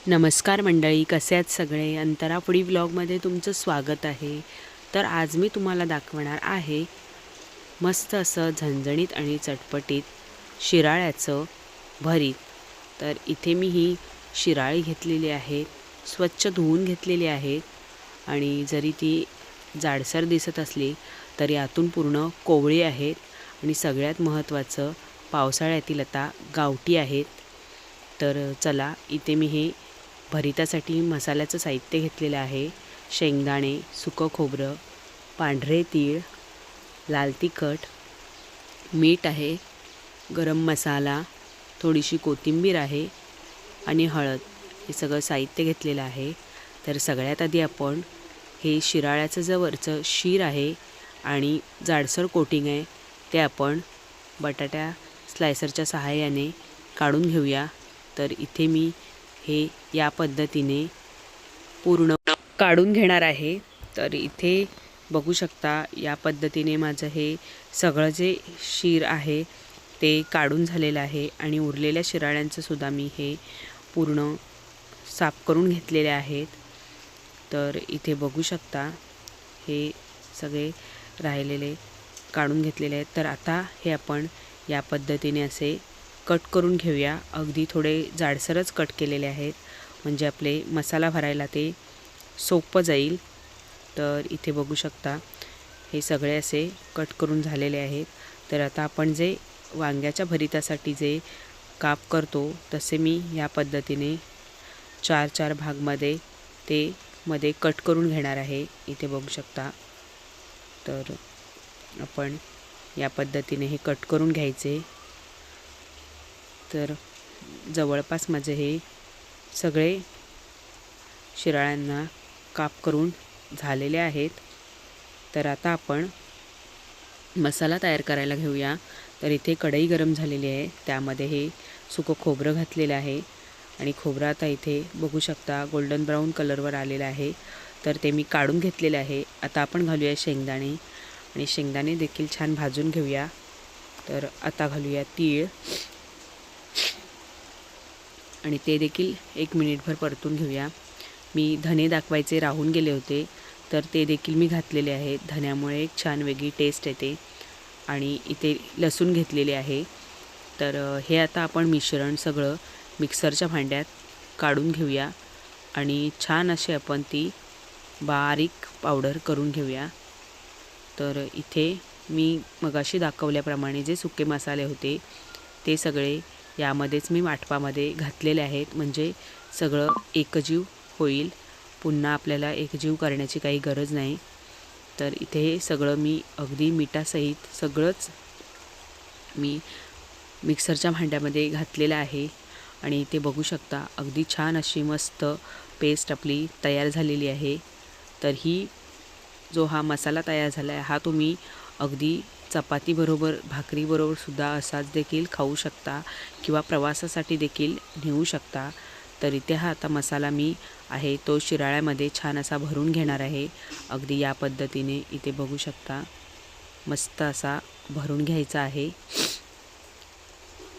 नमस्कार मंडळी, कसे आहेत सगळे? अंतरा फूडी व्लॉगमध्ये तुमचं स्वागत आहे. तर आज मी तुम्हाला दाखवणार आहे मस्त असं झणझणीत आणि चटपटीत शिराळ्याचं भरीत. तर इथे मी ही शिराळी घेतलेली आहे, स्वच्छ धुवून घेतलेली आहे आणि जरी ती जाडसर दिसत असली तरी यातून पूर्ण कोवळी आहेत आणि सगळ्यात महत्त्वाचं पावसाळ्यातील आता गावठी आहेत. तर चला, इथे मी हे भरितासाठी मसाल्याचं साहित्य घेतलेलं आहे. शेंगदाणे, सुकं खोबरं, पांढरे तीळ, लाल तिखट, मीठ आहे, गरम मसाला, थोडीशी कोथिंबीर आहे आणि हळद, हे सगळं साहित्य घेतलेलं आहे. तर सगळ्यात आधी आपण हे शिराळ्याचं जे वरचं शीर आहे आणि जाडसर कोटिंग आहे ते आपण बटाट्या स्लायसरच्या सहाय्याने काढून घेऊया. तर इथे मी हे या पद्धतीने पूर्ण काढून घेणार आहे. तर इथे बघू शकता, या पद्धतीने माझं हे सगळं जे शीर आहे ते काढून झालेलं आहे आणि उरलेल्या शिराळ्यांचं सुद्धा मी हे पूर्ण साफ करून घेतलेले आहेत. तर इथे बघू शकता, हे सगळे राहिलेले काढून घेतलेले आहेत. तर आता हे आपण या पद्धतीने असे कट करून घेऊया. अगदी थोडे जाडसरच कट केलेले आहेत, म्हणजे आपले मसाला भरायला ते सोपं जाईल. तर इथे बघू शकता, हे सगळे असे कट करून झालेले आहेत. तर आता आपण जे वांग्याच्या भरितासाठी जे काप करतो तसे मी या पद्धतीने 4-4 भागमध्ये ते मध्ये कट करून घेणार आहे. इथे बघू शकता. तर आपण या पद्धतीने हे कट करून घ्यायचे. तर जवळपास माझे हे सगळे शिराळ्यांना काप करून झालेले आहेत. तर आता आपण मसाला तयार करायला घेऊया. तर इथे कढई गरम झालेली आहे, त्यामध्ये हे सुकं खोबरं घातलेलं आहे आणि खोबरं आता इथे बघू शकता गोल्डन ब्राऊन कलरवर आलेलं आहे. तर ते मी काढून घेतलेले आहे. आता आपण घालूया शेंगदाणे आणि शेंगदाणे देखील छान भाजून घेऊया. तर आता घालूया तीळ आणि ते देखील 1 मिनिटभर परतून घेऊया. मी धने दाखवायचे राहून गेले होते, तर ते देखील मी घातलेले आहे. धन्यामुळे एक छान वेगळी टेस्ट येते. आणि इथे लसूण घेतलेले आहे. तर हे आता आपण मिश्रण सगळं मिक्सरच्या भांड्यात काढून घेऊया आणि छान असे आपण ती बारीक पावडर करून घेऊया. तर इथे मी मगाशी दाखवल्याप्रमाणे जे सुके मसाले होते ते सगळे यामध्येच मी वाटपामध्ये घातलेले आहेत, म्हणजे सगळं एकजीव होईल. पुन्हा आपल्याला एकजीव करण्याची काही गरज नाही. तर इथे हे सगळं मी अगदी मिठासहित सगळंच मी मिक्सरच्या भांड्यामध्ये घातलेलं आहे आणि इथे बघू शकता अगदी छान अशी मस्त पेस्ट आपली तयार झालेली आहे. तर ही जो हा मसाला तयार झाला आहे हा तुम्ही अगदी चपातीबरोबर, भाकरीबरोबरसुद्धा असाच देखील खाऊ शकता किंवा प्रवासासाठी देखील नेऊ शकता. तर इथे हा आता मसाला मी आहे तो शिराळ्यामध्ये छान असा भरून घेणार आहे. अगदी या पद्धतीने इथे बघू शकता मस्त असा भरून घ्यायचा आहे.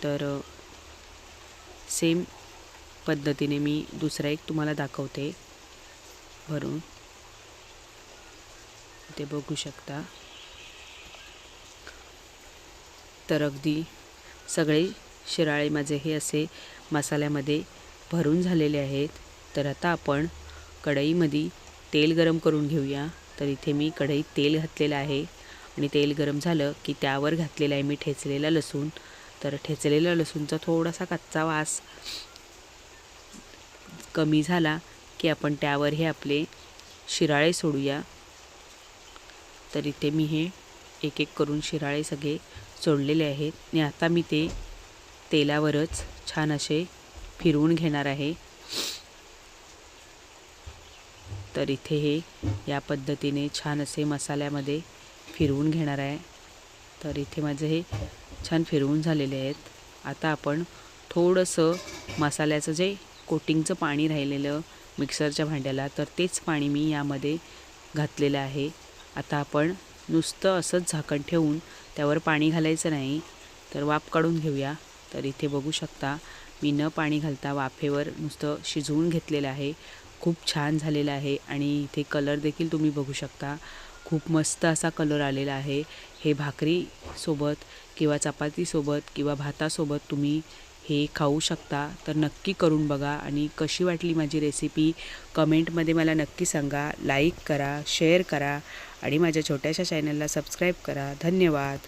तर सेम पद्धतीने मी दुसरा एक तुम्हाला दाखवते भरून. ते बघू शकता. तर अगदी सगळे शिराळे माझे हे असे मसाल्यामध्ये भरून झालेले आहेत. तर आता आपण कढईमध्ये तेल गरम करून घेऊया. तर इथे मी कढईत तेल घातलेलं आहे आणि तेल गरम झालं की त्यावर घातलेला आहे मी ठेचलेला लसूण. तर ठेचलेल्या लसूणचा थोडासा कच्चा वास कमी झाला की आपण त्यावर हे आपले शिराळे सोडूया. तर इथे मी हे एक एक करून शिराळे सगळे सोडलेले आहेत आणि आता मी ते तेलावरच छान असे फिरवून घेणार आहे. तर इथे हे या पद्धतीने छान असे मसाल्यामध्ये फिरवून घेणार आहे. तर इथे माझे हे छान फिरवून झालेले आहेत. आता आपण थोडंसं मसाल्याचं जे कोटिंगचं पाणी राहिलेलं मिक्सरच्या भांड्याला, तर तेच पाणी मी यामध्ये घातलेलं आहे. आता आपण नुसतं असंच झाकण ठेवून त्यावर पाणी घालायचं नाही, तर वाफ काढून घेऊया. तर इथे बघू शकता मी न पाणी घालता वाफेवर नुसतं शिजवून घेतलेलं आहे. खूप छान झालेलं आहे आणि इथे कलर देखील तुम्ही बघू शकता. खूप मस्त असा कलर आलेला आहे. हे भाकरीसोबत किंवा चपातीसोबत किंवा भातासोबत तुम्ही हे खाऊ शकता. तर नक्की करून बघा आणि कशी वाटली माझी रेसिपी कमेंटमध्ये मला नक्की सांगा. लाईक करा, शेअर करा आणि माझ्या छोट्याशा चॅनलला सबस्क्राईब करा. धन्यवाद.